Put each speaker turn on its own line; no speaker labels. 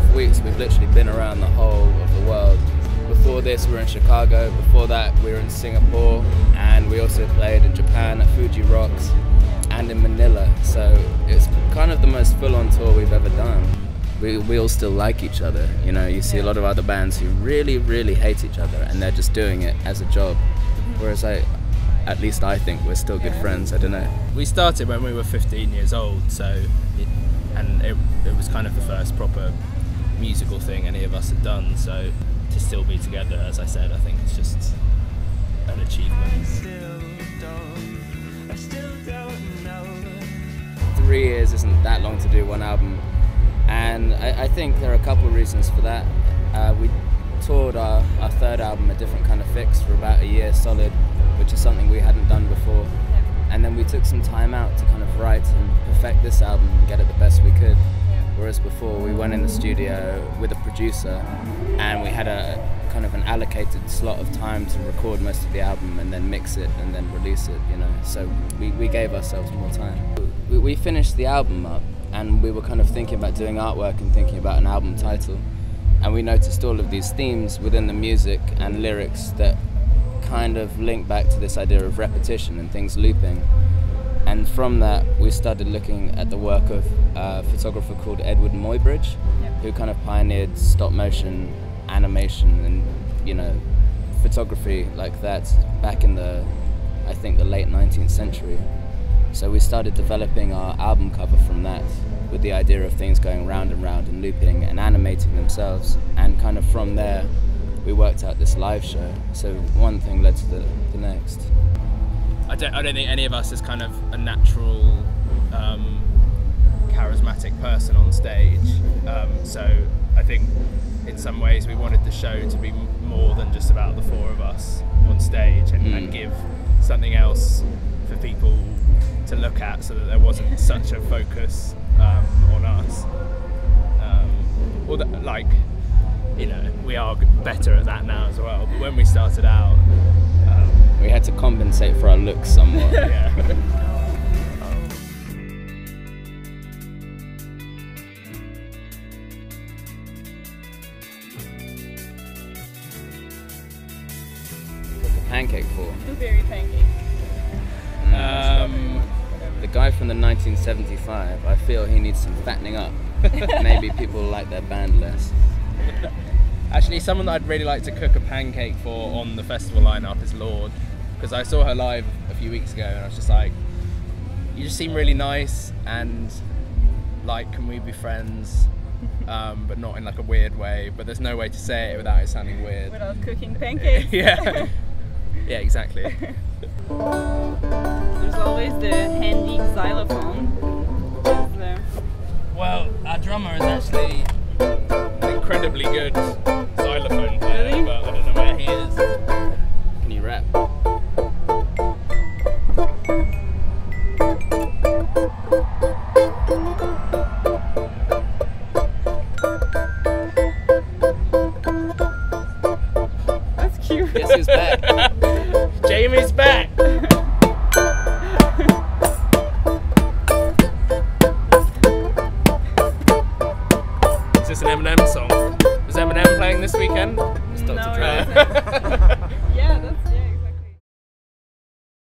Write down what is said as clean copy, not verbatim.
2.5 weeks, we've literally been around the whole of the world. Before this, we were in Chicago. Before that, we were in Singapore, and we also played in Japan at Fuji Rocks and in Manila. So it's kind of the most full-on tour we've ever done. We all still like each other. You know, you see a lot of other bands who really, really hate each other, and they're just doing it as a job. Whereas at least I think we're still good friends. I don't know.
We started when we were 15 years old, so it was kind of the first proper musical thing any of us had done. So to still be together, as I said, I think it's just an achievement.
I still don't know.
3 years isn't that long to do one album, and I think there are a couple of reasons for that. We toured our third album, A Different Kind of Fix, for about a year solid, which is something we hadn't done before. And then we took some time out to kind of write and perfect this album and get it the best we could. Whereas before we went in the studio with a producer and we had a kind of an allocated slot of time to record most of the album and then mix it and then release it, you know. So we gave ourselves more time. We finished the album up and we were kind of thinking about doing artwork and thinking about an album title. And we noticed all of these themes within the music and lyrics that kind of link back to this idea of repetition and things looping. And from that, we started looking at the work of a photographer called Edward Muybridge, who kind of pioneered stop motion animation and, you know, photography like that back in I think the late 19th century. So we started developing our album cover from that, with the idea of things going round and round and looping and animating themselves. And kind of from there, we worked out this live show. So one thing led to the next.
I don't think any of us is kind of a natural, charismatic person on stage. So I think in some ways we wanted the show to be more than just about the four of us on stage and give something else for people to look at, so that there wasn't such a focus on us. Like, you know, we are better at that now as well, but when we started out,
we had to compensate for our looks somewhat.
yeah.
Cook a pancake for?
Blueberry pancake.
The guy from the 1975, I feel he needs some fattening up. Maybe people like their band less.
Actually, someone that I'd really like to cook a pancake for on the festival lineup is Lord, because I saw her live a few weeks ago and I was just like, you just seem really nice, and like, can we be friends? But not in like a weird way, but there's no way to say it without it sounding weird.
Without cooking pancakes.
Yeah. Yeah, exactly.
There's always the handy xylophone.
Well, our drummer is actually an incredibly good xylophone player,
Really?
but I don't know where he is.
Can you rap?
That's cute.
Guess who's back?
Jamie's back! Is this an Eminem song? Was Eminem playing this weekend?
It's Dr.
No,
Dre.
it wasn't.